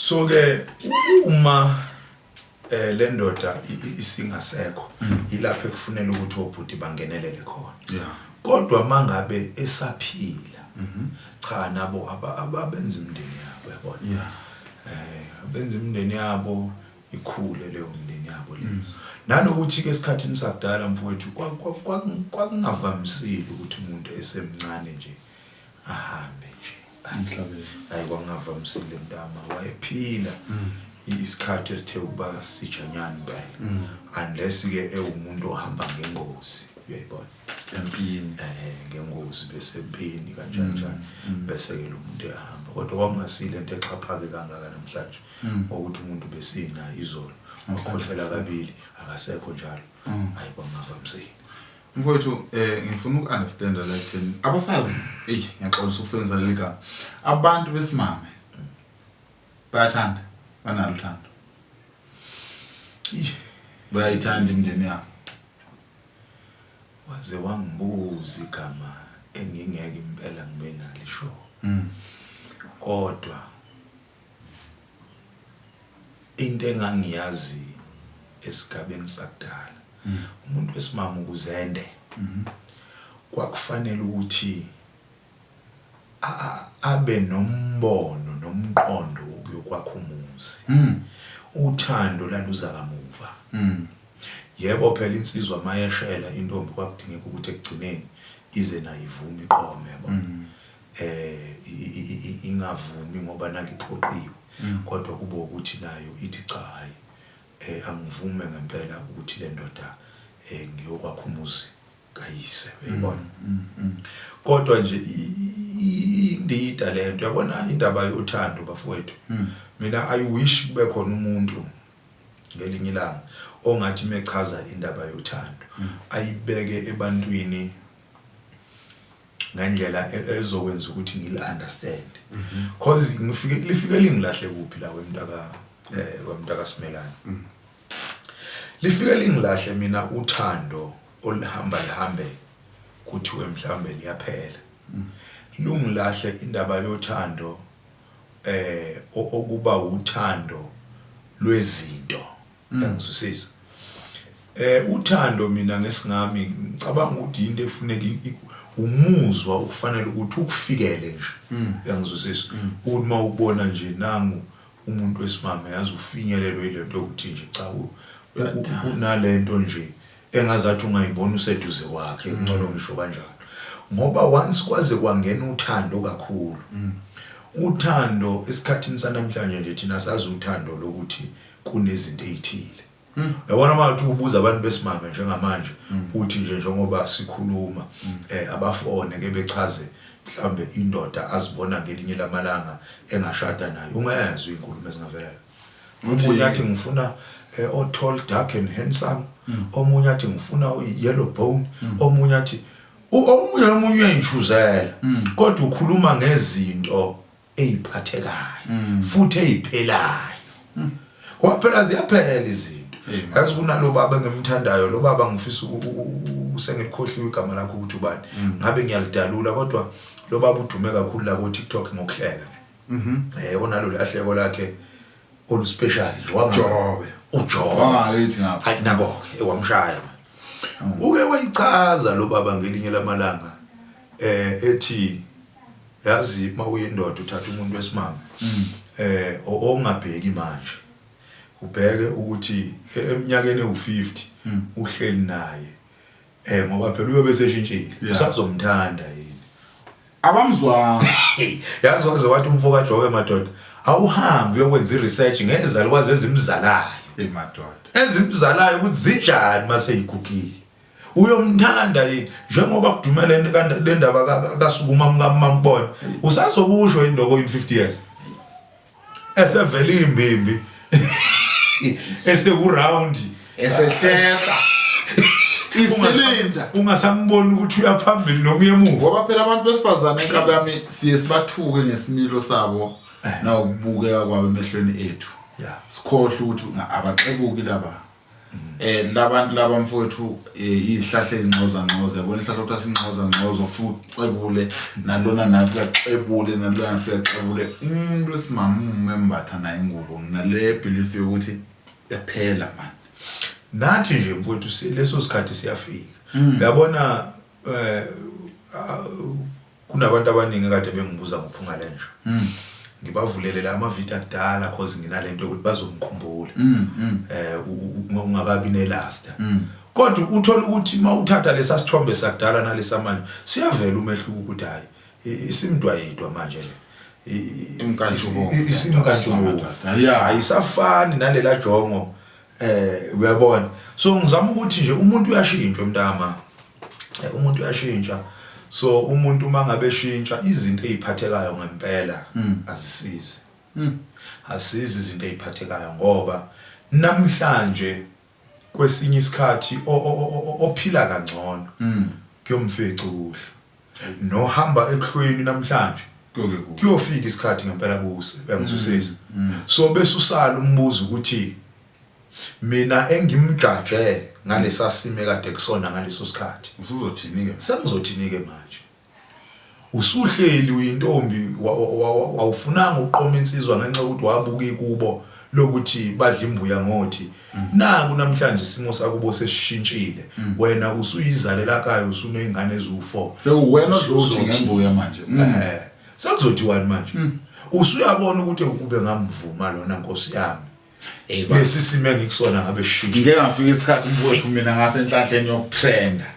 So ke uma le ndoda isingasekho ilapho ekufunela ukuthi obhuti bangenelele khona kodwa mangabe esaphila cha nabo abenza imindeni yabo yabona abenza imindeni yabo ikhule leyo mndeni yabo le nanokuthi ke esikhathini sakudala mfowethu kwakungavamisile ukuthi umuntu esemncane nje ahambe nje emhlabeni hayi kwakungavamisile mntama wayephila isikhathi esithe ukuba sijanyana impela unless ke ewumuntu ohamba ngengozi uyayibona empini ngengozi bese empini kanjani bese ke lo muntu ehamba kodwa kwakungasile into exhaphake kangaka namhlanje ukuthi umuntu besina izolo wakhohlela kabili akasekho njalo hayi kwangavamisile mfowethu ngifuna ukunderstand like abafazi ngiyaxolisa ukusebenzisa leli gama abantu besimame bayathanda banalo uthando bayayithanda imindeni yabo waze wangibuza igama engingeke impela ngibe nalisho kodwa into engangiyazi esigabeni sakudala umuntu wesimama ukuzende kwakufanele ukuthi abe nombono nomqondo wokuyokwakha umuzi uthando laluza kamuva yebo phela insizwa mayeshela intombi kwakudingeka ukuthi ekugcineni ize nayivume iqome yabo ingavumi ngoba nakiphoqiwe kodwa kube ukuthi nayo ithi cha hayi angivume ngempela ukuthi le ndoda ngiyokwakha umuzi kayise uyibona kodwa nje indida lento yabona indaba yothando bafowethu mina I wish kube khona umuntu ngelinye ilanga ongathi mechaza indaba yothando ayibeke ebantwini ngendlela ezokwenza ukuthi ngili understand cause lifike lingilahle kuphi la wemntaka Simelane lifike lingilahle mina uthando olihamba lihambe kuthiwe mhlambe liyaphela lungilahle indaba yothando okuba uthando lwezinto ngizwisisa uthando mina ngesingami ngicabanga ukuthi into efuneka umuzwa ukufanele ukuthi ukufikele nje ngizwisisa ukuthi mawubona nje nangu umuntu wesimame yazi ufinyelelwe ilento ukuthi nje cha unalento nje engazathi ungayibona useduze kwakhe ngcono ngisho kanjalo ngoba once kwaze kwangena uthando kakhulu uthando esikhathini sanamhlanje nje thina sazi uthando lokuthi kunezinto ezithile yabona manje ubuza abantu besimame njengamanje uthi nje njengoba sikhuluma abafone ke bechaze mhlambe indoda azibona ngelinye lamalanga engashada nayo ungezwe inkulumo ezingavelela umuntu athi ngifuna o tall dark and handsome omunye athi ngifuna yellow bone omunye athi omunye uyayishuzela kodwa ukhuluma ngezinto eziphathekayo futhi eziphelayo kwaphela ziyaphela izinto yazi kunalo baba ngemthandayo lo baba ngifisa usengikhohliwe igama lakho ukuthi ubani ngabe ngiyalidalula kodwa lo baba udume kakhulu la ku TikTok ngokuhleka onalo lahleko lakhe olu special Jobe uJobe hayi nako ewamshaya uke wayichaza lo baba ngelinye lamalanga ethi yazi mawuyindoda uthatha umuntu wesimama ongabheki manje ubheke ukuthi eminyakeni u50 uhleli naye ngoba phela uyobe seshintshile usazomthanda yini abamzwa yazi waze wathi umfoka Jobe madoda awuhambi uyokwenza iresearch ngezali kwaze ezimzalayo madoda ezimzalayo ukuthi zinjani mase yigugile uyomthanda yini njengoba kudumele le ndaba kasukuma mkamambona usazokusho indoko in 50 years esevela imbimbi eseku-round esehlehla isilinda ungasamboni ukuthi uyaphambili noma uyemuva ngoba phela abantu besifazane enkabe yami siye sibathuke ngesimilo sabo na ukubukeka kwabo emehlweni ethu sikhohle ukuthi abaxebuki laba labantu laba mfowethu izihlahla ezinxoza yabona ihlahla ukuthi asinxoza futhi xebule nalona nafika xebule nalona nafika xebule umuntu wesimama embatha naye ingubo nale belief yokuthi yaphela man nathi nje mfowethu leso sikhathi siyafika uyabona kunabantu abaningi kade bengibuza ngophunga lenje ngibavulelela ama-video akudala cause nginalento ukuthi bazomkhumbula ungakabi nelasta kodwa uthola ukuthi mawuthatha lesa sithombe sakudala nalesa manje siyavela umehluko ukuthi hayi isimntwa yedwa manje imkantshubo ayisafani nalela jongo uyabona so ngizama ukuthi nje umuntu uyashintsha mntama umuntu uyashintsha so umuntu mangabe shintsha izinto eziphathekayo ngempela azisizi asizi izinto eziphathekayo ngoba namhlanje kwesinye isikhathi ophila kangcono kuyomfica kuhle nohamba ekhlweni namhlanje kuyofika isikhathi ngempela kuse bengizwisisa so bese usala umbuzo ukuthi mina engimjaje ngalesa sime kade kusona ngaleso sikhathi usuzothini ke sengizothini ke manje usuhleli uyintombi awufunanga uqoma insizwa ngenxa ukuthi wabuka ikubo lokuthi badla imbuya ngothi naku namhlanje isimo sakubo sesishintshile wena usuyizalela kayo usunezingane ezu4 sewuwena ozothi ngembuya manje sekuzothiwani manje usuyabona ukuthi kube ngamvuma lona Nkosi yami lesi simo engikusona ngabe shintsha ngeke ngafika isikhathi mfowethu mina ngasenhlanhleni yokutrenda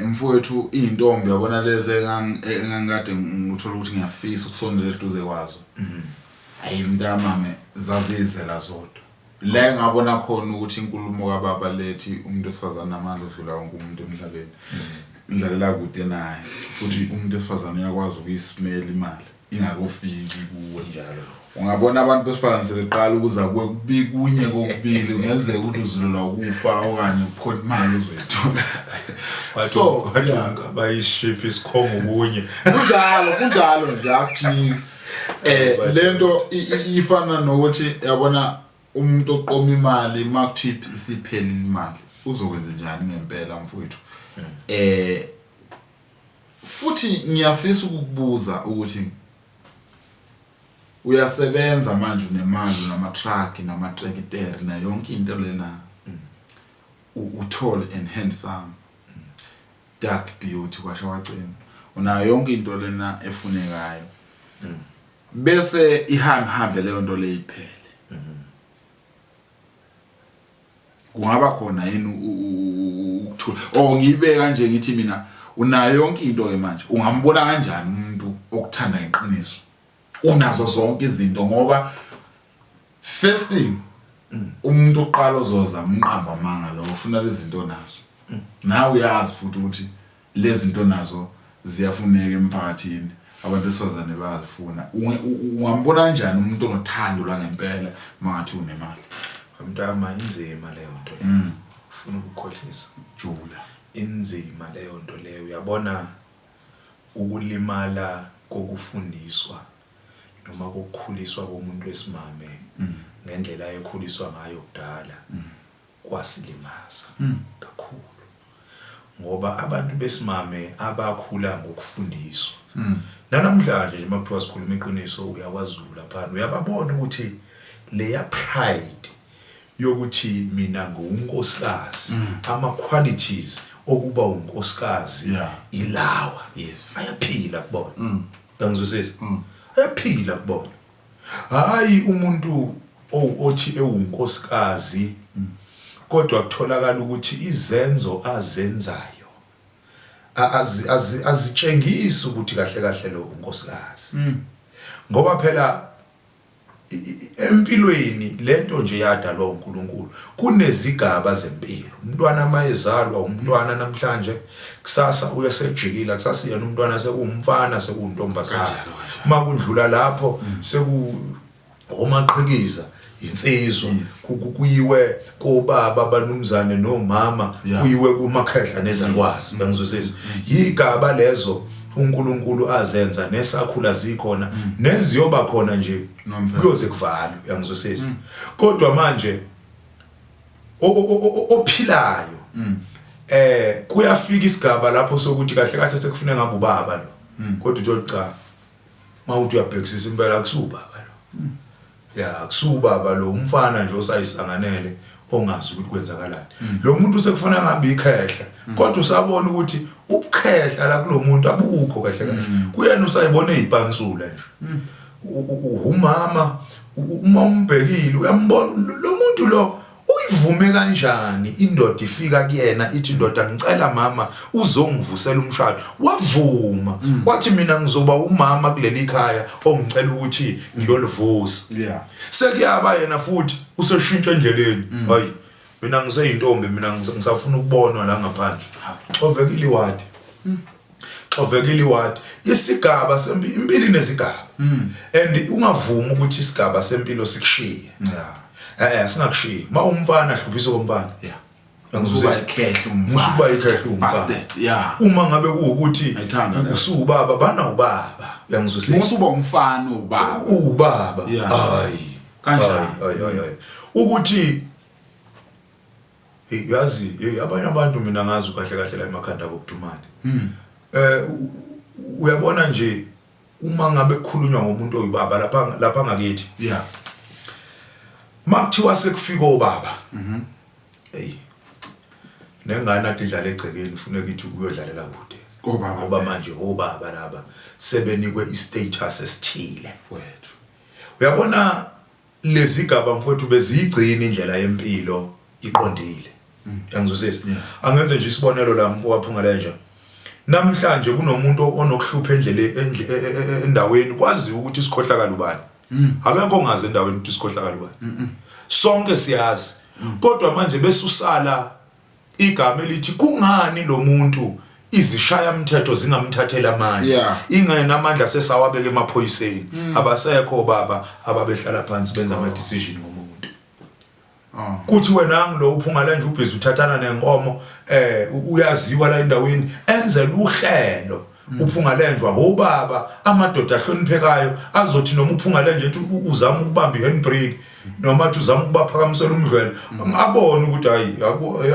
mfowethu intombi yabona leze engangikade ngithola ukuthi ngiyafisa ukusondela eduze kwazo hayi mntamame zazizela zodwa la ngabona khona ukuthi inkulumo kaBaba lethi umuntu esifazana namandla odlula wonke umuntu emhlabeni indlalela kude naye futhi umuntu esifazana uyakwazi ukuyisimela imali ingakofiki kuwe njalo ungabona abantu besifazana seleqala ukuza kunye kokubili ungenzeka ukuthi uzulula ukufa okanye ukukhona imali uzoyithola so bayiship isikhongo kunye kunjalo nje akuthi lento ifana nokuthi yabona umuntu oqoma imali makuthi isipheli imali uzokwenza njani ngempela mfowethu futhi ngiyafisa ukukubuza ukuthi uyasebenza manje unemali nama-truck nama-tractor na yonke into lena uthole and handsome dark beauty kwasha wacina unayo yonke into lena efunekayo bese ihambe leyo nto leyiphele kungaba khona yini ukuthula ngiyibeka nje ngithi mina unayo yonke into ke manje ungambona kanjani umuntu okuthanda iqiniso unazo zonke izinto ngoba first thing umuntu oqala ozoza umqamba manga lo ufuna lezi zinto nazo nawe uyazi futhi ukuthi lezi zinto nazo ziyafuneka emphakathini abantu besifazane bayazifuna ungambona kanjani umuntu onothando la ngempela mangathi unemali mntama inzima leyo nto ufuna ukukhohlisa jula inzima leyo nto leyo uyabona ukulimala kokufundiswa noma kokukhuliswa komuntu wesimame ngendlela ekhuliswa ngayo kudala kwasilimaza kakhulu ngoba abantu besimame abakhula ngokufundiswa namhlanje nje makuthiwa sikhuluma iqiniso uyakwazula phana uyababona ukuthi leya pride yokuthi mina ngunkosikazi ama qualities okuba unkosikazi ilawa ayaphila kubona ngizwisisa ayaphila kubona hayi umuntu othi ewunkosikazi kodwa kutholakala ukuthi izenzo azenzayo azitshengisi ukuthi kahle kahle lo unkosikazi ngoba phela empilweni lento nje yadalwa uNkulunkulu kunezigaba zempilo umntwana mayezalwa umntwana namhlanje kusasa uyasejikila kusasa yena umntwana sekumfana sekuntombazana makundlula lapho omaqhikiza insizwa kuyiwe kobaba abanumzane nomama kuyiwe kumakhehla nezalwazi bengizwisisa yigaba lezo uNkulunkulu azenza nesakhula zikhona neziyoba khona nje kuyoze kuvalwe yangizwisisa kodwa manje ophilayo kuyafika isigaba lapho sokuthi kahle kahle sekufuneka ngabe ubaba lo kodwa uthi mawuthi uyabhekisisa impela akusubaba lo ya akusubaba lo umfana nje osayisanganele ongazi ukuthi kwenzakalani lo muntu sekufanele ngabe ikhehla kodwa usabona ukuthi ukukhehla la kulo muntu abukho kahle kahle kuyena usayibona ezipansula nje umama uma umbhekile uyambona lo muntu lo uyivume kanjani indoda ifika kuyena ithi indoda ngicela mama uzongivusela umshado wavuma wathi mina ngizoba umama kuleli khaya ongicela ukuthi ngiyolivusa sekuyaba yena futhi useshintsha endleleni hayi mina ngiseyintombi mina ngisafuna ukubonwa la ngaphandle ovekile iwadi ovekile iwadi isigaba sempilo impilo inesigaba and ungavuma ukuthi isigaba sempilo sikushiye singakushiyi ma umfana hluphisa komfana Ngisuba ikhehla umfana. Ngisuba ikhehla umfana. Yeah. Uma ngabe kuukuthi usubaba bana ubaba. Uyangizwisisa. Ngisuba umfana ubaba. Ubaba. Hayi. Kanjani? Ukuthi yazi abanye abantu mina ngazi kahle kahle la emakhanda bokudumane. Uyabona nje uma ngabe kukhulunywa ngomuntu oyibaba lapha ngakithi. Yeah. Makuthiwa sekufika obaba. Nengane adidlala egcekeni ufuna ukuthi uyodlalela kude. Ngoba manje obaba laba sebenikwe istatus esithile mfowethu. Uyabona lezi gaba mfowethu bezigcina indlela yempilo iqondile. Uyangizwisisa? Angenze nje isibonelo la mfowaphu nje. Namhlanje kunomuntu onokuhlupha endaweni kwazi ukuthi isikhohlakala ubani. Akekho ongazi endaweni ukuthi isikhohlakala ubani. Sonke siyazi. Kodwa manje besusala igama elithi kungani lo muntu izishaya umthetho zingamthathela amandla ingena amandla sesawabeka emaphoyiseni abasekho baba ababehlala phansi benza ama decision ngomuntu kuthi wena ngilo uphungala nje ubhezi uthathana nenkomo uyaziwa la endaweni enze uhlelo uphungalenjwa obaba amadoda ahloniphekayo azothi noma uphungalenje ethi uzama ukubamba ihandbrake noma athi uzama ukubaphakamisela umdlelo abone ukuthi hayi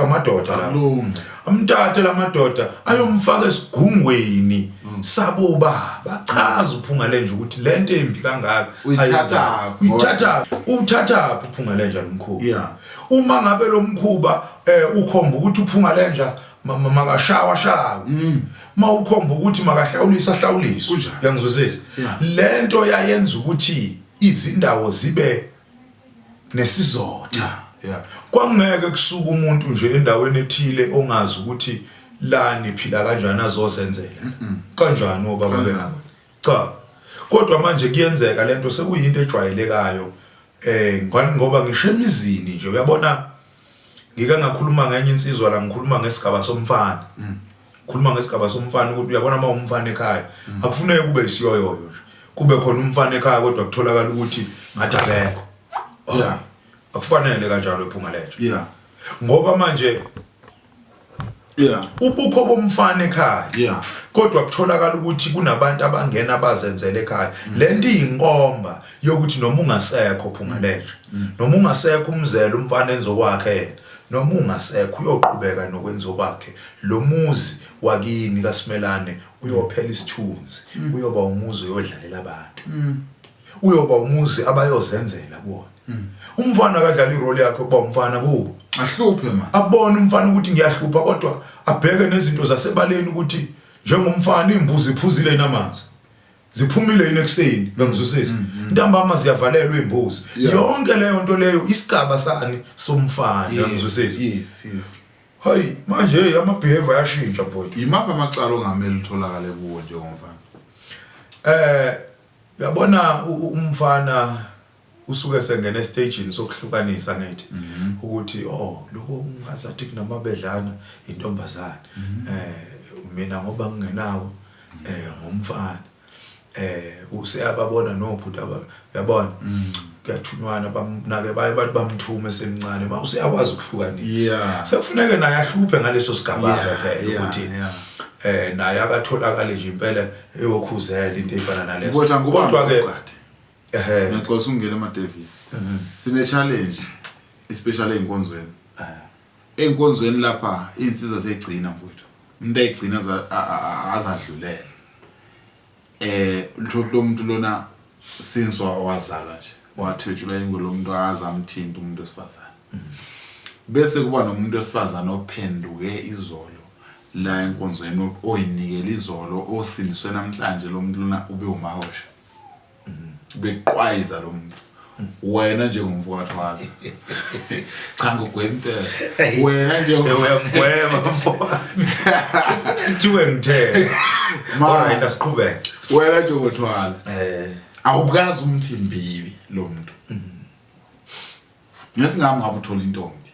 amadoda la amthathe lamadoda ayomfaka esigungweni sabo baba chaza uphungalenje ukuthi lento embi kangaka uthatha uphungalenje lomkhuba uma ngabe lo mkhuba ukhomba ukuthi uphungalenje makashawa mawukhomba ukuthi makahlawulisa hlawulisa uyangizwisisa lento yayenza ukuthi izindawo zibe nesizotha kwangeke kusuka umuntu nje endaweni ethile ongazi ukuthi la niphila kanjani azozenzela kanjani obaba bena cha kodwa manje kuyenzeka lento sekuyinto ejwayelekayo ngoba ngisho emizini nje uyabona ngike ngakhuluma ngenye insizwa la ngikhuluma ngesigaba somfana khuluma ngesigaba somfana ukuthi uyabona uma umfana ekhaya akufuneki kube isiyoyoyo nje kube khona umfana ekhaya kodwa kutholakala ukuthi ngathi akekho akufanele kanjalo ephungalenje ngoba manje ubukho bomfana ekhaya kodwa kutholakala ukuthi kunabantu abangena abazenzele ekhaya lento iyinkomba yokuthi noma ungasekho phungalenje noma ungasekho umzelo umfana enzokwakhe yena noma ungasekho uyoqhubeka nokwenza kwakhe lo muzi wakini kaSimelane uyophela isithunzi uyoba umuzi oyodlalela abantu uyoba umuzi abayozenzela kuona umfana akadlala irole yakhe kuba umfana kubo ahluphe ma abone umfana ukuthi ngiyahlupha kodwa abheke nezinto zasebaleni ukuthi njengomfana imbuzi iphuzile namanzi ziphumile inekuseni ngizwisisa ntambama ziyavalelwa imbuzi yonke leyo nto leyo isigaba sani somfana ngizwisisa yes hayi manje ama behavior yashintsha mfowethu imapha amacala ongamele utholakale kuwo njengomfana uyabona umfana usuke sengena estageini sokuhlukanisa ngithi ukuthi lokho ungazathi kunamabedlana intombazana mina ngoba ngingenawo ngomfana useyababona nobhuti yabona kuyathunywana bamnake baye bathi bamthume semncane ma useyakwazi ukuhlukanisa sekufuneke naye ahluphe ngaleso sigaba phela ukuthi naye akatholakala nje impela eyokhuzela into efana naleso kodwa ke ngixoxa ungena ema-David sine challenge especially einkonzweni enkonzweni lapha insizwa seyigcina mfowethu umuntu ayigcina azadlulela lo muntu lona since wazala nje wathethulwa ingolo umuntu azamthinta umuntu wesifazane bese kuba nomuntu wesifazane ophenduke izolo la enkonzweni oyinikela izolo osindiswe namhlanje lo muntu lona ube umahosha beqwayiza lo muntu wena njengomfowethu wakhe cha ngogwempela wena uyamgwema mfowethu thiwe ngithe alright asiqhubeke wena njengomfowethu awukazi umthimbibi lo muntu ngesingami ngabe uthola intombi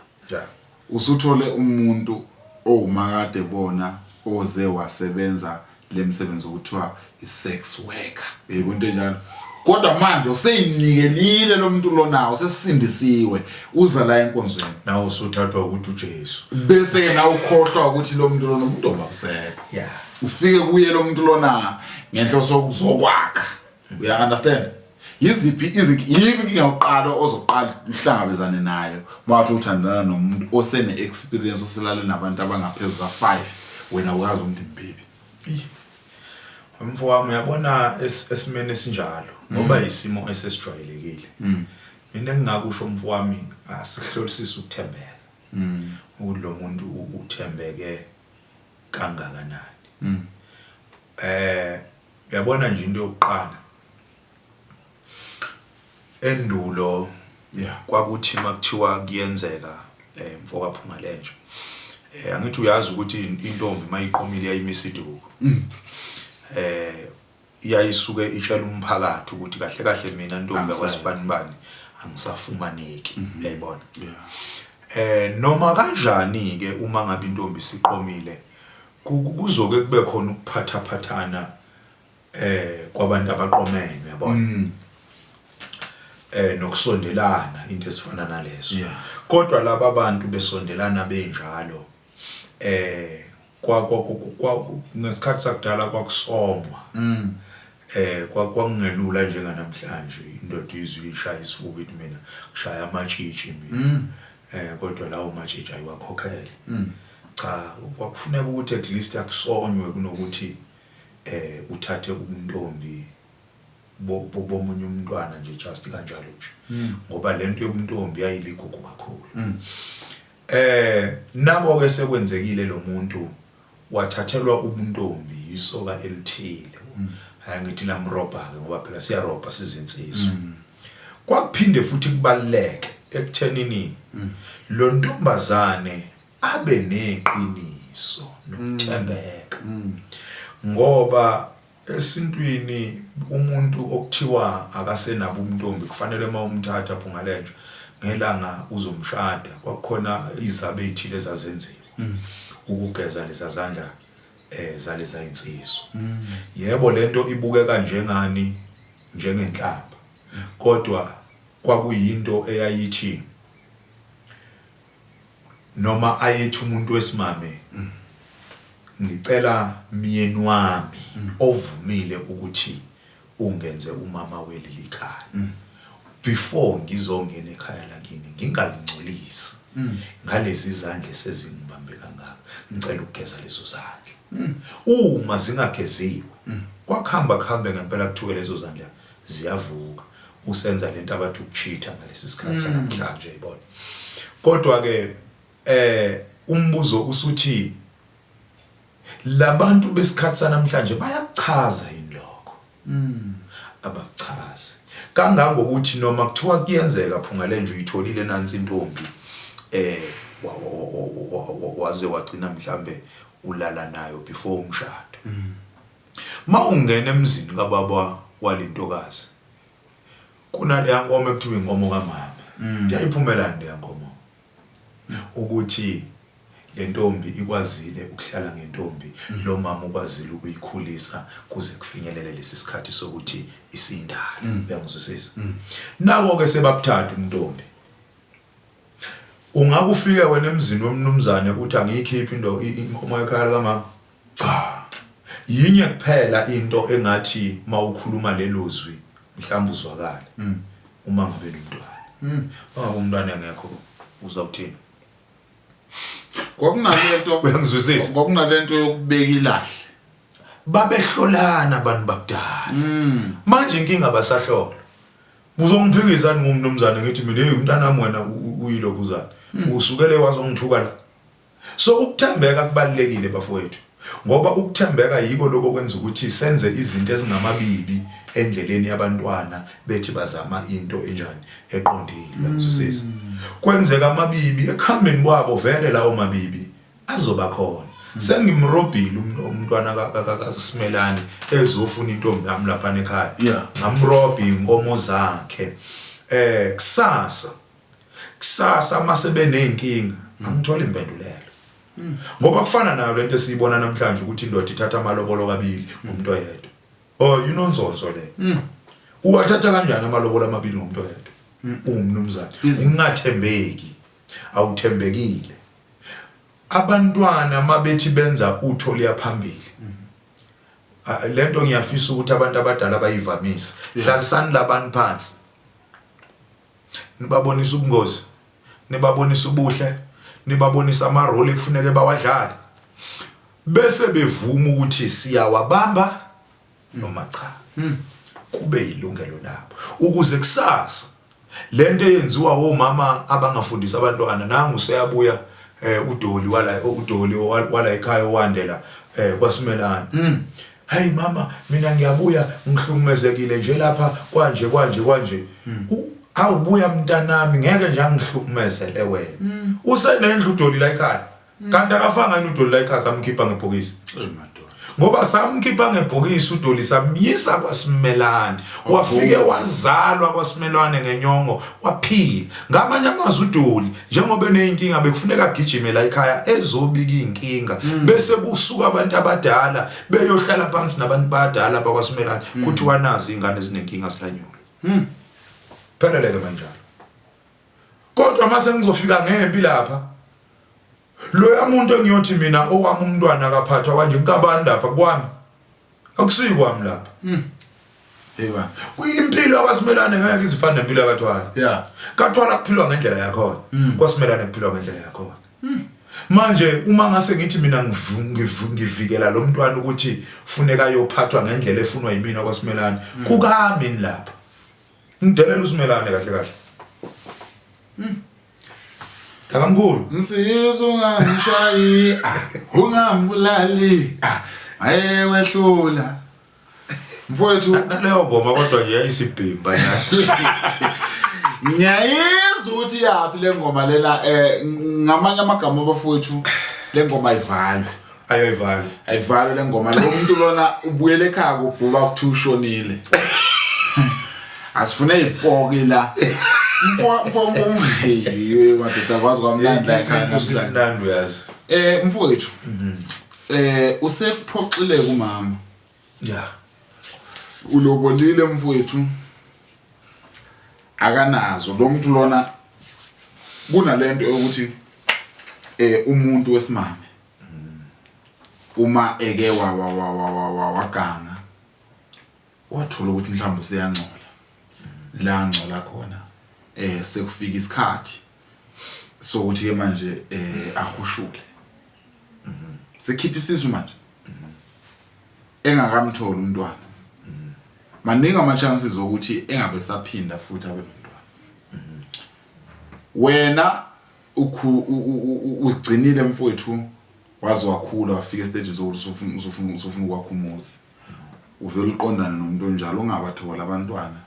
usuthole umuntu owumakade bona oze wasebenza lemsebenzi okuthiwa isex worker beyibonto njalo kodwa manje useyinikelile lo muntu lona usesindisiwe uza la enkonzweni nawe usuthathwa ukuthi uJesu bese ke nawe ukhohlwa ukuthi lo muntu lona umuntu omabuseko ufike kuye lo muntu lona ngenhloso ukuzokwakha uya understand yiziphi izinkinga yokuqala ozoqala uhlangabezane nayo mawathi uthandana nomuntu osene experience oselale nabantu abangaphezulu ka5 wena uyazi umuntu imbibi mfowami uyabona esimene esinjalo ngoba isimo esesijwayelekile mina engingakusho mfowami asihlolisise ukuthembeka ukuthi lo muntu uthembeke kangakanani uyabona nje into yokuqala endulo kwakuthi makuthiwa kuyenzeka mfoka Phungalenje angithi uyazi ukuthi intombi mayiqomile yayimisa iduku iyayisuke itshela umphakathi ukuthi kahle kahle mina ntombi kwasibanibani angisafumaneki uyayibona noma kanjani ke uma ngabe intombi siqomile kuzoke kube khona ukuphathaphathana kwabantu abaqomene uyabona nokusondelana into esifana nalezo kodwa laba abantu besondelana benjalo ngesikhathi sakudala kwakusomwa kwakungelula njenganamhlanje indoda izwe ishaya isifuba ithi mina kushaya amatshitshi mina kodwa lawo matshitshi ayiwakhokhele cha kwakufuneka ukuthi at least akusonywe kunokuthi uthathe ubuntombi bomunye umntwana nje just kanjalo nje ngoba lento yobuntombi yayiligugu kakhulu nabo ke sekwenzekile lo muntu wathathelwa ubuntombi isoka elithile angithi lamroba ke ngoba phela siyaroba sizinsizwa kwakuphinde futhi kubaleke ekuthenini lo ntombazane abe neqiniso nokuthembeka ngoba esintwini umuntu okuthiwa akasenabo ubuntombi kufanele mawumthatha Phungalenje ngelanga uzomshada kwakukhona izabe ezithile ezazenziwa ukugeza leza zandla zaleza insizwa yebo lento ibukeka njengani njengenhlamba kodwa kwakuyinto eyayithi noma ayethi umuntu wesimame ngicela myeni wami ovumile ukuthi ungenze umama weleli ekhaya before ngizongena ekhaya lakini ngingalingcolisi ngalezi izandla esezingibambe kangaka ngicela ukugeza lezo zandla uma zingageziwe kwakhamba ngempela kuthiwe lezo zandla ziyavuka usenza lento abathi ukucheat ngalesi sikhathi sanamhlanje uyibona kodwa ke umbuzo usuthi labantu besikhathi sanamhlanje bayachaza indloko abachazi kangangokuthi noma kuthiwa kuyenzeka Phungalenje uyitholile nansi intombi waze wagcina mhlambe ulala nayo before umshado mawungena emzini kababa walintokazi kunale yankomo ekuthiwa inkomo kamama yayiphumela nde yankomo ukuthi lentombi ikwazile ukuhlala ngentombi lo mama ukwazile ukuyikhulisa kuze kufinyelele lesi sikhathi sokuthi isindala uyangizwisisa nako ke sebakuthatha umntombi ungakufike wena emzini womnumzane ukuthi angiyikhiphi inkomo ekhaya kamama cha yinye kuphela into engathi mawukhuluma lelozwi mhlawumbe uzwakala uma ngabe nomntwana uma umntwana engekho uzawuthini Kwakunalento uyangizwisisa kwakunalento yokubeka ilahle. babehlolana abantu bakudala manje inkinga basahlola uzongiphikisa ngumnumzane ngithi mina hey umntanami wena uyilokuzana usukele wazongithuka la so ukuthembeka kubalekile bafowethu ngoba ukuthembeka yiko lokho kwenza ukuthi senze izinto ezingamabibi endleleni yabantwana bethi bazama into enjani eqondile uyangizwisisa kwenzeka amabibi ekhambeni kwabo vele lawo mabibi azoba khona sengimrobhile umntwana kaSimelane ezofuna intombi yami lapha ekhaya ngamrobhi inkomo zakhe kusasa masebe nenkinga angithola impendulelo ngoba kufana nayo lento esiyibona namhlanje ukuthi indoda ithatha amalobolo kabili ngomuntu oyedwa oh inonzonzo le uwathatha kanjani amalobolo amabili ngomuntu oyedwa umnumzane ungathembeki awuthembekile abantwana mabethi benza utho liyaphambili lento ngiyafisa ukuthi abantu abadala bayivamise hlalisani labantu phansi nibabonisa ubungozi nibabonisa ubuhle nibabonisa ama role ekufuneke bawadlale bese bevuma ukuthi siyawabamba noma cha kube yilungelo labo ukuze kusasa lento eyenziwa omama abangafundisa abantwana nangu seyabuya udoli wala ekhaya owandela kwaSimelane hayi mama mina ngiyabuya ngihlukumezekile nje lapha kwanje awubuya mntanami ngeke nje angihlukumezele wena usenendlu udoli la ekhaya kanti akafanga yini udoli la ekhaya samkhipha ngebhokisi ngoba samkhipha ngebhokisi udoli samyisa kwaSimelane wafike wazalwa kwaSimelane ngenyongo waphila ngamanye amazwi udoli njengoba eneyinkinga bekufuneka agijime la ekhaya ezobika inkinga bese kusuka abantu abadala beyohlala phansi nabantu badala bakwaSimelane kuthi wanazi ingane ezinenkinga silanyula pheleleke manjalo kodwa mase ngizofika ngempi lapha lo yamuntu engiyothi mina owami umntwana akaphathwa kanje ngikabani lapha kwami akusikwami lapha yeba kuyimpilo yakwaSimelane ngeke izifane nempilo yakaThwala kaThwala kuphilwa ngendlela yakho kwaSimelane kuphilwa ngendlela yakho manje uma ngase ngithi mina ngivikela lo mntwana ukuthi funeka ayophathwa ngendlela efunwa yimina kwaSimelane kukami lapha ngidelela uSimelane kahle kahle Takamkhulu Nsizwa ungangishayi ungambulali ayewehlula mfowethu naleyo ngoma kodwa nje yayisibhimba ngiyayizwa ukuthi yaphi le ngoma lela ngamanye amagama abafowethu le ngoma ayivalwe le ngoma lo muntu lona ubuyele ekhaya kubhuba futhi ushonile asifune ipoke la mfowethu hey madoda kwazi kwamnandi ekhaya namhlanje uyazi mfowethu usephoxile kumama ulobolile mfowethu akanazo lo muntu lona kunalento ukuthi umuntu wesimame uma eke waganga wathola ukuthi mhlawumbe useyangcola la ngcola khona sekufika isikhathi sokuthi ke manje ahushule sekhipha isisu manje engakamtholi umntwana maningi ama chances ukuthi engabe saphinda futhi abe nomntwana wena uzigcinile mfowethu wazi wakhula wafika stages usufuna ukwakha umuzi uvela uqondana nomuntu onjalo ungabathola abantwana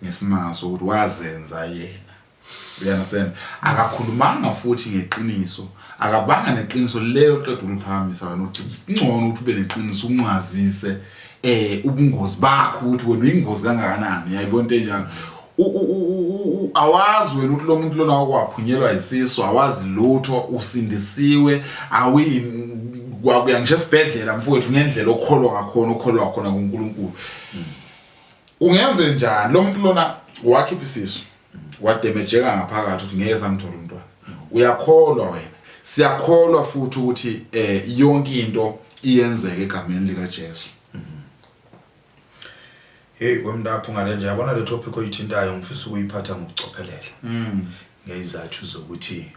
ngesimanga sokuthi wazenza yena you understand akakhulumanga futhi ngeqiniso akabanga neqiniso leyo qedwe uliphamisa wena uthi ngcono ukuthi ube neqiniso umncazise ubungozi bakho ukuthi wena uyingozi kangakanani yayibona into enjani awazi wena ukuthi lo muntu lona wakwaphunyelwa isiso awazi lutho usindisiwe kwakuya nje esibhedlela mfowethu ngendlela okholwa khona kuNkulunkulu ungenze njani lo muntu lona wakhipha isiso wademejeka ngaphakathi ukuthi ngeke samthola umntwana uyakholwa wena siyakholwa futhi ukuthi yonke into iyenzeka egameni lika Jesu hey wemndapho ngale nje yabona le topic oyithintayo ngifisa ukuyiphatha ngokucophelela ngezathu zokuthi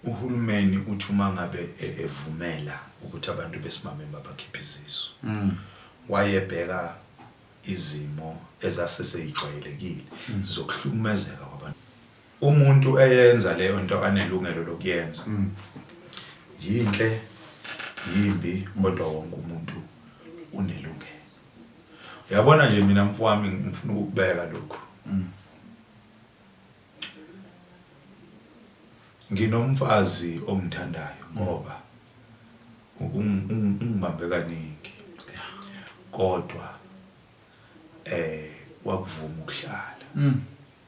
uhulumeni uthi uma ngabe evumela ukuthi abantu besimame babakhiphe izisu wayebheka izimo ezaseseyijwayelekile zokuhlukumezeka kwabantu. Umuntu eyenza leyo nto anelungelo lokuyenza yinhle yimbi kodwa wonke umuntu unelungelo. Uyabona nje mina mfowami ngifuna ukubeka lokho. Nginomfazi omthandayo ngoba ungibambe kaningi kodwa wakuvuma ukuhlala.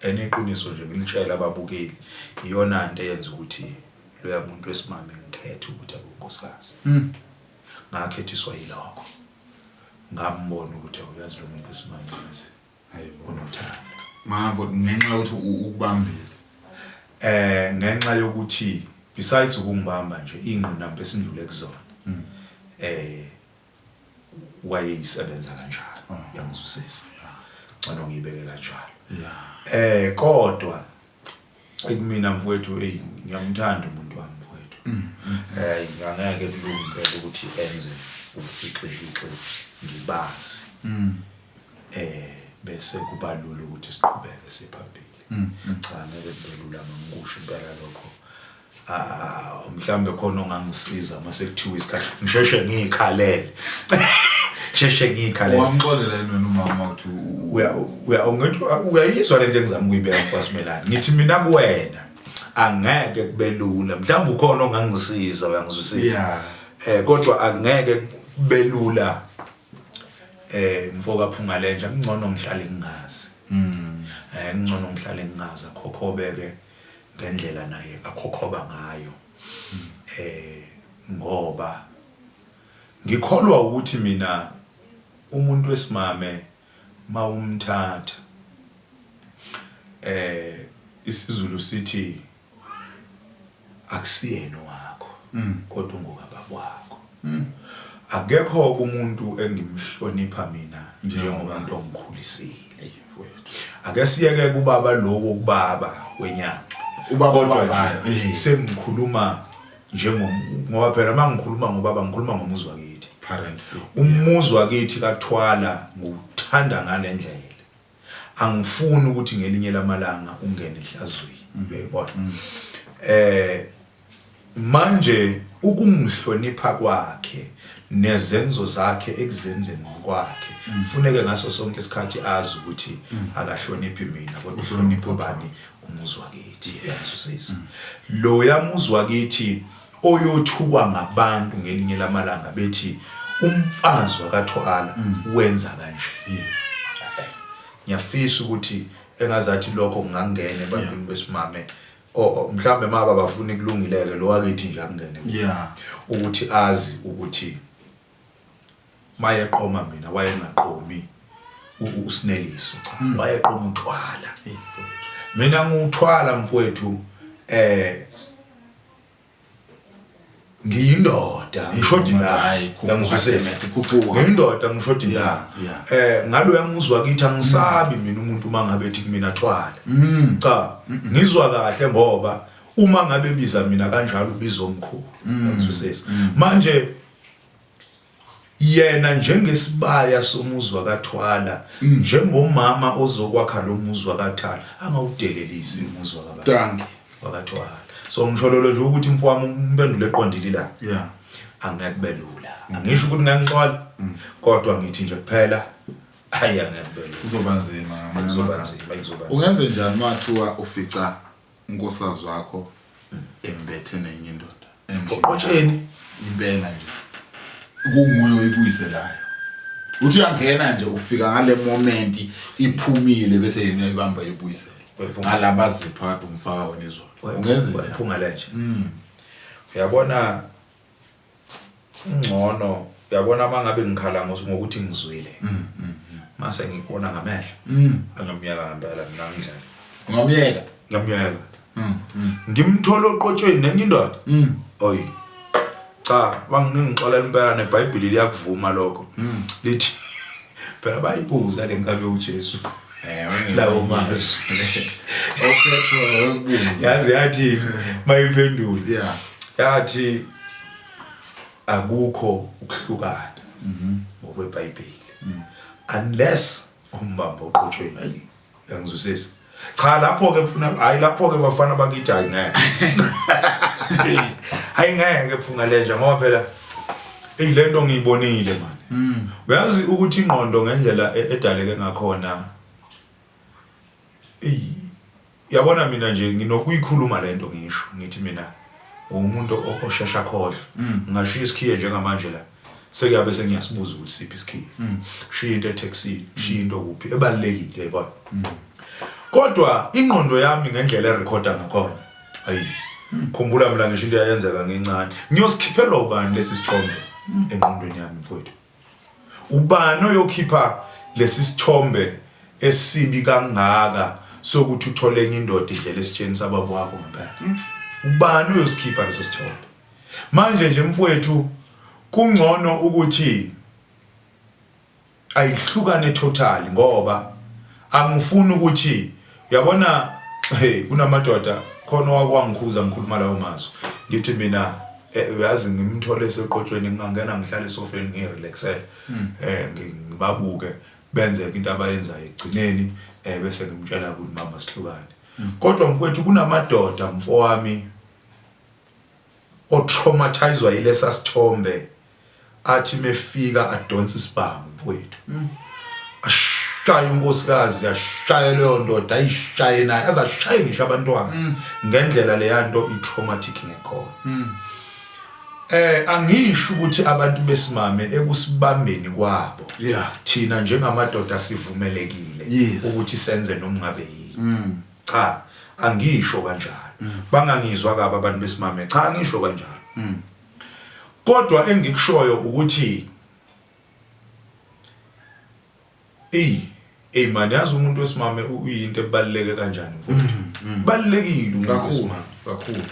Eneqiniso nje ngilitshela ababukeli iyona into eyenza ukuthi loya muntu wesimame ngikhethe ukuthi abe unkosikazi. Ngakhethiswa yilokho. Ngambona ukuthi uyazi lo muntu wesimame mase unothando. Manje ngenxa yokuthi ukubambile Ngenxa yokuthi besides ukungibamba nje ingqinamba esindlule kuzona wayeyisebenza kanjalo yangizwisisa ngcono ngiyibeke kanjalo kodwa ekumina mfowethu ngiyamthanda umuntu wami mfowethu ngangeke kulunge impela ukuthi enze ubufixe ngibazi bese kuba lula ukuthi siqhubeke siphambili. Cha ngeke kube lula mangikusho impela lokho. Mhlambe khona ongangisiza mase kuthiwa isikhathi ngisheshe ngikhalele. Sheshe ngikhalele. Wamxolela wena umama uthi uyayizwa lento engizama ukuyibeka mfasimelani. Ngithi mina kuwena angeke kube lula. Mhlambe ukhona ongangisiza uyangizwisisa. Kodwa angeke kube lula. Mfoka Phungalenja ngcono ngihlale ngingazi. Ngcono ngihlale ngingazi akhokhobeke ngendlela naye akhokhoba ngayo. Ngoba ngikholwa ukuthi mina umuntu wesimame mawumthatha isiZulu sithi akusiyena wakho kodwa ungokaba kwakho. Akekho umuntu engimhlonipha mina njengomuntu ongikhulisile. Ake siyeke kubaba lo wokubaba wenyanga. ubaba bayo sengikhuluma ngoba phela mangikhuluma ngobaba ngikhuluma ngomuzi wakithi. Parent Umuzi wakithi kaThwala nguthanda ngale ndlela. Angifuni ukuthi ngelinye lamalanga ungene ehlazweni. Uyayibona? Manje ukungihlonipha kwakhe nezenzo zakhe ekuzenzeni kwakhe mfuneke ngaso sonke isikhathi azi ukuthi akahloniphi mina kodwa uhlonipha bani umuzi wakithi. Uyazwisisa? Lo yamuzi wakithi oyothukwa ngabantu ngelinye lamalanga bethi umfazi wakaThwala wenza kanje. Ngiyafisa ukuthi engazathi lokho ngangene ebantwini besimame mhlambe maba bafuna ikulungileke lo wakithi nje angene ukuthi azi ukuthi mayeqoma mina wayengaqomi uSneliso cha wayeqoma uThwala. Mina nguThwala mfowethu ngiyindoda ngishodi la ngangizwisela ngiyindoda ngishodi la ngalo yamuzwa kithi angisabi mina umuntu mangabe ethi kumina Thwala cha ngizwa kahle ngoba uma ngabe biza mina kanjalo ubiza omkhulu ngizwisisa manje yena njengesibaya somuzi wakaThwala njengomama ozokwakha lo muzi wakaThwala angawudelelisi umuzi wakaThwala. So ngisholo nje ukuthi mfowami umpendule eqondile la angeke kube lula. Angisho ukuthi ngangixola kodwa ngithi nje kuphela hayi angeke kube lula. Kuzoba nzima ngamanye. Ungenze njani mathuwa ufica unkosikazi wakho embethe nenye indoda oqotsheni impela nje kunguyo ibuyiselayo uthi uyangena nje ufika ngale moment iphumile bese yena ibamba ibuyisela ngalabaziphatha umfaka wena izolo ungenze Phungalenja. Uyabona ngcono uyabona mangabe ngikhala ngokuthi ngizwile mase ngikubona ngamehlo angamyeka ngempela mina ngidlala ngamyeka ngimthola oqotshweni nenye indoda oyi cha bangingixolela impela neBhayibheli liyakuvuma lokho lithi phela bayibuza le ngabe uJesu lawo mazwi Petro yazi yathi mayiphendula yeah yathi akukho ukuhlukana ngokweBhayibheli unless umbambo oqotshweni yangizwisisa cha lapho ke mfuna hayi lapho ke bafana bakithi ayingeke ayingeke phunga lenja ngoba phela lento ngiyibonile manje uyazi ukuthi ingqondo ngendlela edaleke ngakhona yabona mina nje nginokuyikhuluma lento ngisho ngithi mina umuntu oshesha khohlwa ngashiya isikhiye njengamanje la sekuyabe sengiyasibuza ukuthi siphi isikhiye shiya into etaxi shiya into kuphi ebalekile yabona kodwa ingqondo yami ngendlela erecorda ngakhona hayi khumbula mina ngisho into yayenzeka ngencane ngiyosikhiphela ubani lesi sithombe engqondweni yami mfowethu ubani oyokhipha lesi sithombe esibi kangaka sokuthi uthole enye indoda idlela esitsheni sababo wakho ngempela ubani uyosikhipa leso sithombe manje nje mfowethu kungcono ukuthi ayihlukane total ngoba angifuni ukuthi uyabona kunamadoda khona wakwangikhuza ngikhuluma lawo mazwi ngithi mina uyazi ngimthole eseqotshweni ngingangena ngihlale esofeni ngirelaxele ngibabuke benze into abayenzayo egcineni bese ngimtshela ukuthi mama sihlukane kodwa mfowethu kunamadoda mfowami o traumatized yilesa sithombe athi mefika adonsa isibhamu mfowethu ashaya unkosikazi ashaya leyo ndoda ayishaye naye azashaye ngisho abantwana ngendlela leyanto itraumatic ngekhona angisho ukuthi abantu besimame ekusibambeni kwabo thina njengamadoda sivumelekile ukuthi senze noma ngabe yini cha angisho kanjalo bangangizwa kabi abantu besimame cha angisho kanjalo kodwa engikushoyo ukuthi man yazi umuntu wesimame uyinto ebaluleke kanjani mfowethu balekile umuntu wesimame kakhulu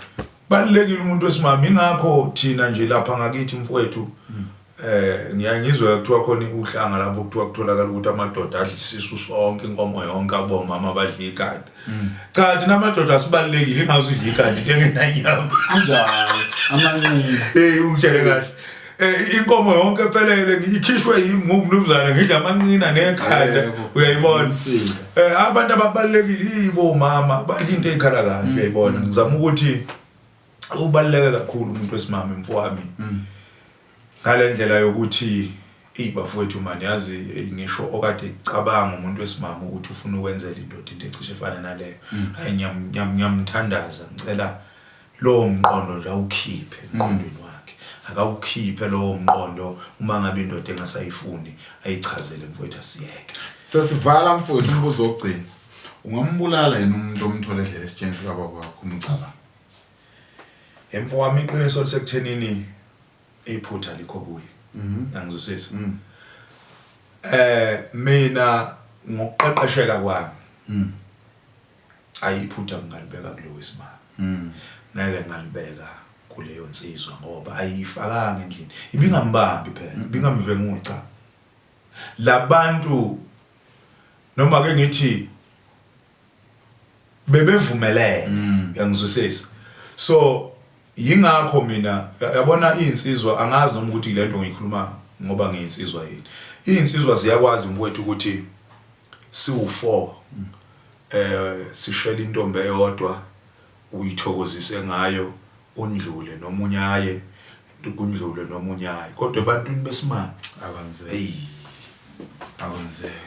balekile umuntu wesimame ingakho thina nje lapha ngakithi mfowethu ngiyangizwe kuthiwa khona uhlanga lapho kuthiwa kutholakala ukuthi amadoda adlisisu sonke inkomo yonke abomama badla ikati cha thina amadoda asibalekile ingazidla ikati ngenanyama kanjalo amanqini ungitshele kahle inkomo yonke pelele ngikhishwe yimi ngumnumzana ngidla amanqina nekhanda uyayibona abantu ababalekile yibo mama badla into ezikhala kahle uyayibona ngizama ukuthi ubaluleke kakhulu umuntu wesimame mfowami ngalendlela yokuthi bafowethu manje yazi ngisho okade icabanga umuntu wesimame ukuthi ufuna ukwenzela indoda into ecishe efana naleyo hayi ngiyamthandaza ngicela lo mqondo nje awukhiphe emqondweni wakhe akawukhiphe lo mqondo uma ngabe indoda engasayifuni ayichazele mfowethu asiyeke sesivala mfowethu umbuzo ogcina ungambulala yena umuntu omthola edlela esitsheni sikababa wakho umcabanga emfowami iqiniso lisekuthenini iphutha likho kuye angizwisisa mina ngokuqeqesheka kwami ayiphutha ngalibeka kulo wesimama ngeke ngalibeka kuleyo nsizwa ngoba ayifakanga endlini ibingambambi phela ibingamdlwengulo cha labantu noma ke ngithi bebevumelene yangizwisisa so yingakho mina yabona insizwa angazi noma ukuthi lento ngiyikhuluma ngoba ngiyinsizwa yini insizwa ziyakwazi mfowethu ukuthi siwu4 sishela intombi eyodwa uyithokozise ngayo undlule nomunye aye kundlule nomunye aye kodwa ebantwini besimame abenze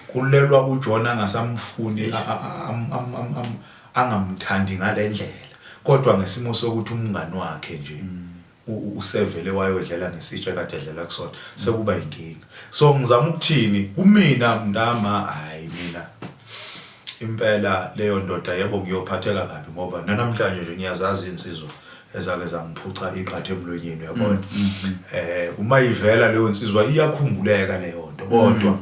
kulelwa uJona ngasamfuni angamthandi ngalendlela kodwa ngesimo sokuthi umngani wakhe nje usevele wayodlela ngesitsha kade edlela kusona sekuba inkinga so ngizama ukuthini kumina mntama hayi mina impela leyo ndoda yebo ngiyophatheka kabi ngoba namhlanje nje ngiyazazi insizwa ezake zangiphuca iqathe emlonyeni uyabona uma ivela leyo insizwa iyakhumbuleka leyo nto kodwa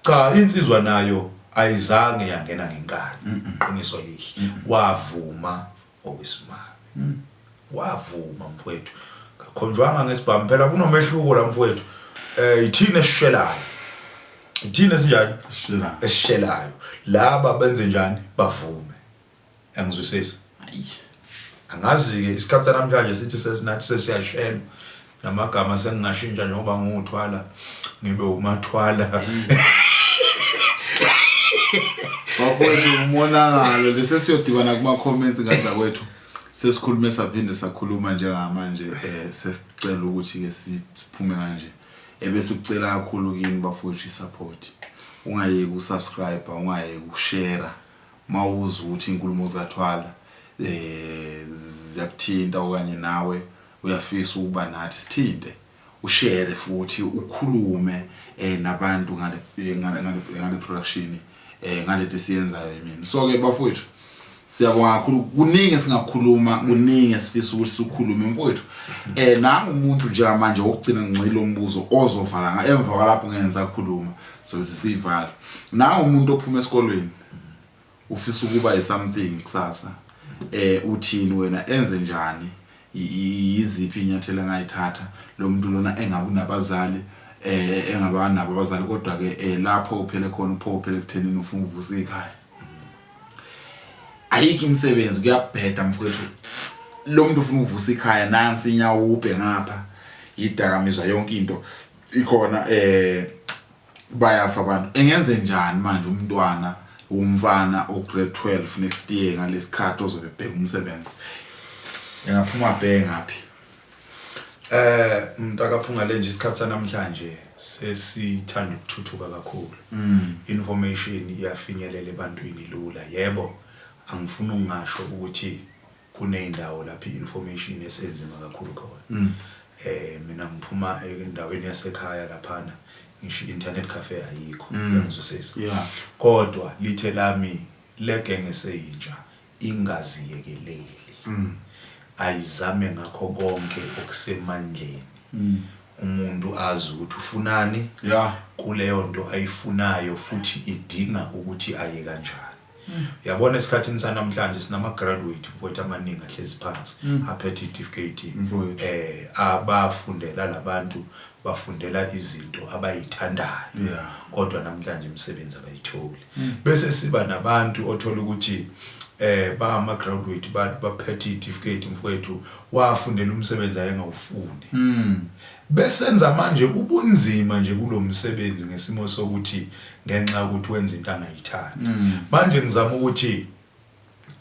cha insizwa nayo ayizange yangena ngenkani iqiniso lihle wavuma okwesimame wavuma mfowethu kakhonjwanga ngesibhamu phela kunomehluko la mfowethu ithina esishelayo Ithina sinjani Shela. esishelayo laba benze njani bavume angizwisisi Hayi. angazi ke isikhathi sanamhlanje sithi sesinathi sesiyashela namagama sengingashintsha njengoba nguthwala ngibe umathwala Bafowethu umonakalo bese siyodibana kuma comments ngaza kwethu sesikhulume saphinde sakhuluma njengamanje sesicela ukuthi ke siphume kanje ebese ucela kakhulu kini bafowethu support ungayeki ukusubscribe ungayeki ukushare mawuza ukuthi inkulumo zathwala ziyakuthinta okanye nawe uyafisa ukuba nathi sithinte ushare futhi ukhulume nabantu ngale production ngalento siyenzayo yimini so ke bafowethu siyabonga kakhulu kuningi singakhuluma kuningi sifisa ukuthi sikhulume mfowethu nanga umuntu nje manje okugcina ngicela umbuzo ozovala emva kwalapho ngenza ukukhuluma so sisivala nanga umuntu ophuma esikolweni ufisa ukuba something kusasa uthini wena enze njani yiziphi inyathelo angayithatha lo muntu lona engabi nabazali engaba nabo abazali kodwa ke lapho uphele khona uphele ekuthenini ufuna ukuvusa ikhaya ayiki imisebenzi kuyabheda mfowethu lo muntu ufuna ukuvusa ikhaya nansi inyawo ubhe ngapha idakamizwa yonke into ikhona bayafa abantu engenze njani manje umntwana umfana grade 12 next year ngalesikhathi ozobe bheka umsebenzi engaphuma bheke ngapi mntakaphunga lenje isikhathi sanamhlanje sesithanda ukuthuthuka kakhulu information iyafinyelela ebantwini lula yebo angifuni ukungasho ukuthi kuneyindawo lapha information esenzima kakhulu khona mina ngiphuma endaweni yasekhaya laphana ngisho internet cafe ayikho ngizosesa kodwa lithe lami legenge seyintsha ingaziyekeleli ayizame ngakho konke okusemandleni umuntu azi ukuthi ufunani kuleyo nto ayifunayo futhi idinga ukuthi aye kanjani yabona esikhathini sanamhlanje sinama graduate mfowethu amaningi ahlezi phansi aphethe certificate abafundela labantu bafundela izinto abayithandayo kodwa namhlanje imisebenzi abayitholi bese siba nabantu othola ukuthi ba ama graduate baphethe certificate mfowethu wafundela umsebenzi ayengawufuni besenza manje ubunzima nje kulomsebenzi ngesimo sokuthi ngenxa ukuthi wenza into angayithandi manje ngizama ukuthi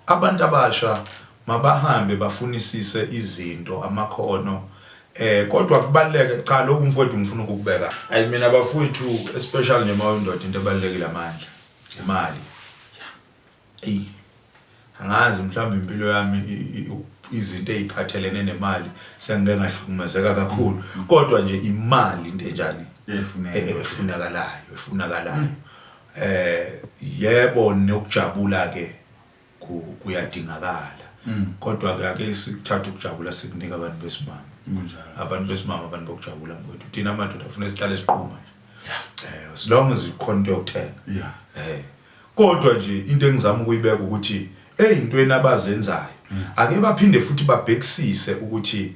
abantu abasha mabahambe bafunisise izinto amakhono kodwa kubaleke cha lokhu mfowethu ngifuna ukubeka ayi mina bafowethu especially nje mawundoda into ebalekile amandla imali angazi mhlawumbe impilo yami izinto eziphathelene nemali sengeke ngahlukumezeka kakhulu kodwa nje imali into enjani efunakalayo yebo nokujabula ke kuyadingakala kodwa ke ake sikuthatha ukujabula sikunika abantu besimama abantu besimama abantu bokujabula mfowethu thina amadoda afuna isihlale siqhuma as long as ikhonto yokuthenga kodwa nje into engizama ukuyibeka ukuthi into abazenzayo ake baphinde futhi babhekisise ukuthi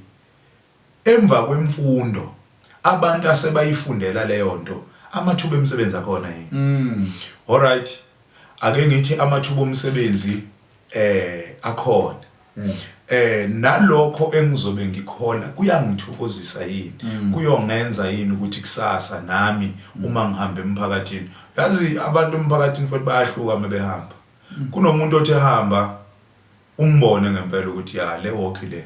emva kwemfundo abantu asebayifundela leyo nto amathuba emisebenzi akhona yini alright ake ngithi amathuba omsebenzi akhona nalokho engizobe ngikhola kuyangithokozisa yini kuyongenza yini ukuthi kusasa nami uma ngihamba emphakathini yazi abantu emphakathini futhi bayahluka mebehamba kunomuntu othi ehamba umbone ngempela ukuthi le walk le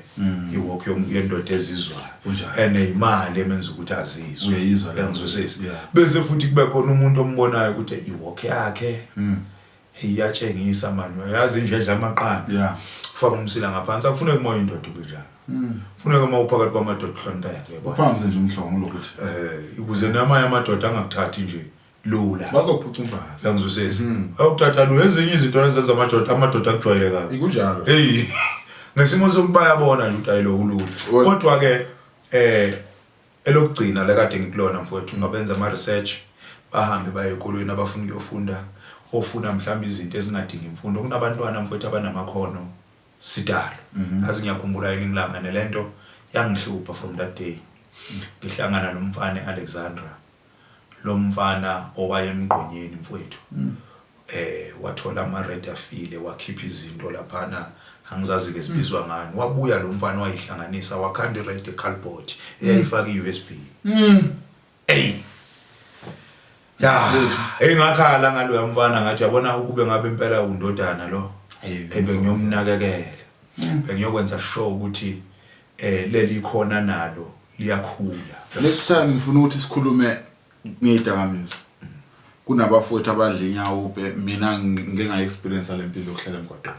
iwalk yendoda ezizwayo imali emenza ukuthi azizwe uyangizwisisa bese futhi kube khona umuntu ombonayo ukuthi iwalk yakhe iyatshengisa manje yazi nje amaqanda kufaka umsila ngaphansi akufuneka kumoya indoda ubunjalo kufuneka uma uphakathi kwamadoda uhlonipha yabo uphamze nje umhlongo lokuthi ukuze namanye amadoda angakuthathi nje lula bazophutha umfazi yangizwisisa awukuthatha lo ezinye izinto ezenza amadoda akujwayele kabi ikunjalo ngesimo sokuthi bayabona nje ukuthi ayilo kulula kodwa ke elokugcina la kade ngikulona mfowethu ngabenza ama research bahambe baye ekolweni abafuna ukuyofunda ofuna mhlawumbe izinto ezingadingi imfundo kunabantwana mfowethu abanamakhono sidalo azi ngiyakhumbula iningi langa nelento yangihlupha from that day ngihlangana nomfana eAlexandra lo mfana owayemgqonyeni mfowethu wathola ama-red afile wakhipha izinto laphana angizazi ke sibizwa ngani wabuya lo mfana wayihlanganisa wakhanda i-red cardboard eyayifaka i-USB engakhala ngaloya mfana ngathi yabona ukube ngabe impela undodana lo bengiyomnakekela bengiyokwenza sure ukuthi leli khona nalo liyakhula. Next time ngifuna ukuthi sikhulume ngedakamizwa kunabafowethu abadla inyawo mina ngeke ngaexperience lempilo yokuhlala emgwaqeni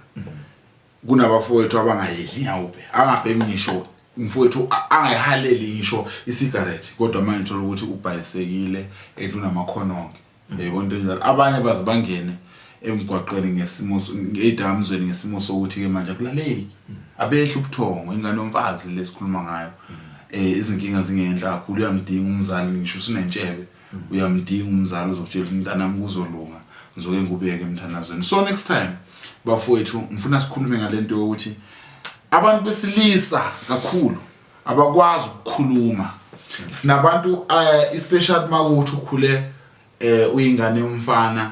kunabafowethu abangayidli inyawo angabhemi ngisho mfowethu angayihaleli ngisho isigarette kodwa manje uthola ukuthi ubhayisekile etunamakhono yebo into njalo abanye bazibangene emgwaqeni ngesimo edakamizweni ngesimo sokuthi ke manje akulaleli abehla ubuthongo ingane yomfazi lesikhuluma ngayo izinkinga zingenhla kakhulu uyamdinga umzali ngisho usinentshebe uyamdinga umzali ozokutshela umntanami kuzolunga ngizoke ngubeke emthanazweni. So next time bafowethu ngifuna sikhulume ngalento yokuthi abantu besilisa kakhulu abakwazi ukukhuluma. Sinabantu especially makuthi ukhule uyingane yomfana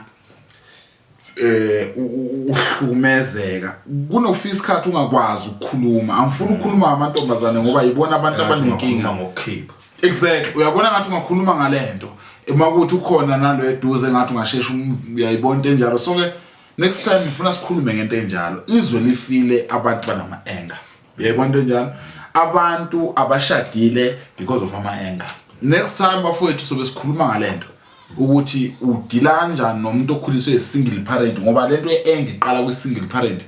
uhlumezeka kunofisa isikhathi ungakwazi ukukhuluma. Angifuni ukukhuluma ngamantombazane ngoba yibona abantu abanenkinga ngokukhipha. Exactly uyakhona ngathi ungakhuluma ngalento emakuthi ukhona nalo eduze ngathi ungashesha uyayibona into enjalo. So ke next time ngifuna sikhulume ngento enjalo izwe lifile abantu banama anger uyayibona into enjalo abantu abashadile because of ama anger. Next time bafowethu sobe sikhuluma ngalento ukuthi udila kanjani nomuntu okhuliswe isingle parent ngoba lento ye-anger iqala kwi-single parent.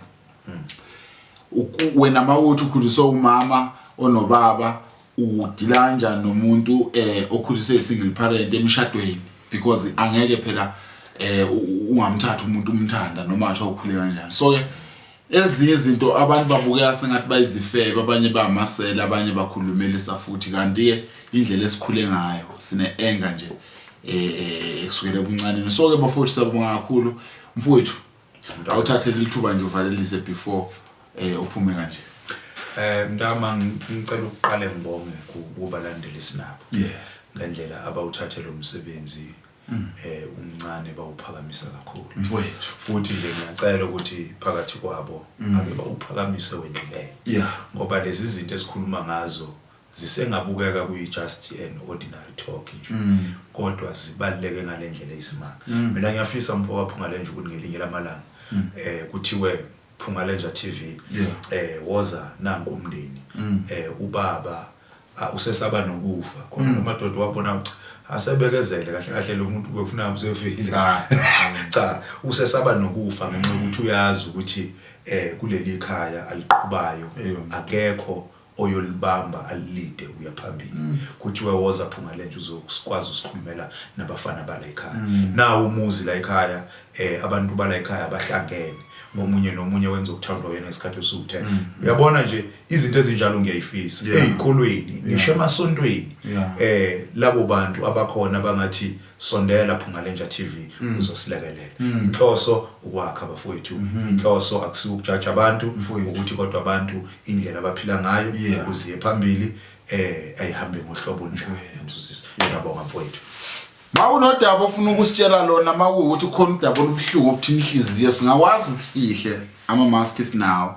Wena mawuthi ukhuliswe umama onobaba udila kanjani nomuntu okhuliswe isingle parent emshadweni because angeke phela ungamthatha umuntu umthanda noma athi ukhule kanjani. So ke ezinye izinto abantu babukeka sengathi bayizifebe abanye bamasela abanye bakhulumelisa futhi kanti ke indlela esikhule ngayo sine anger nje kusukela ebuncane. So ke bafowethu sabonga kakhulu mfowethu awuthathe lithuba nje uvalelise before uphume kanje. Mntama ngicela ukuqala ngibonge kubalandeli sinabo ngendlela abawuthathela umsebenzi umncane bawuphakamisa kakhulu mfowethu futhi nje ngiyacela ukuthi phakathi kwabo ake bawuphakamise wenile ngoba lezi zinto esikhuluma ngazo zisengabukeka kuyi-just an ordinary talk nje kodwa zibaluleke ngalendlela eyisimanga. Mina ngiyafisa mfowethu ngalenje ukuthi ngelinye lamalanga kuthiwe Phungalenja TV woza nangu umndeni ubaba usesaba nokufa khona nomadoda wabona asebekezele kahle kahle lo muntu bekufuna uzefile cha usesaba nokufa ngenxa ukuthi uyazi ukuthi kuleli khaya aliqhubayo akekho oyolibamba alilide uyaphambili kuthiwe woza Phungalenja uzokwazi ukusikhulumela nabafana bala ekhaya nawo umuzi la ekhaya abantu bala ekhaya bahlangene ngomunye nomunye wenza ukuthandwa wena isikhathi esu10 uyabona nje izinto ezinjalo ngiyayifisa ezikolweni ngisho emasontweni labo bantu abakhona bangathi sondela Phungalenja TV uzosilekelela inhloso ukwakha abafowethu inhloso akusiwo ukujaja abantu ukuthi kodwa abantu indlela abaphila ngayo ukuziye phambili ayihambe ngohlobo nje ngizwisisa. Ngiyabonga mfowethu. Mawunodaba ofuna ukusitshela lona makuuthi ukhona udaba olubuhlungu obuthini inhliziyo singakwazi ukufihle ama masks nawo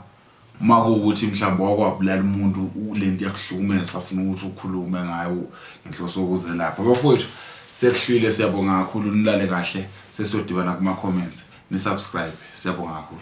makuuthi mhlawumbe wakwabulala umuntu lento yakuhlukumeza afuna ukuthi ukhulume ngayo inhloso ukuzelapha. Bafowethu sekuhlwile siyabonga kakhulu nilale kahle sesodibana kuma comments ni subscribe siyabonga kakhulu.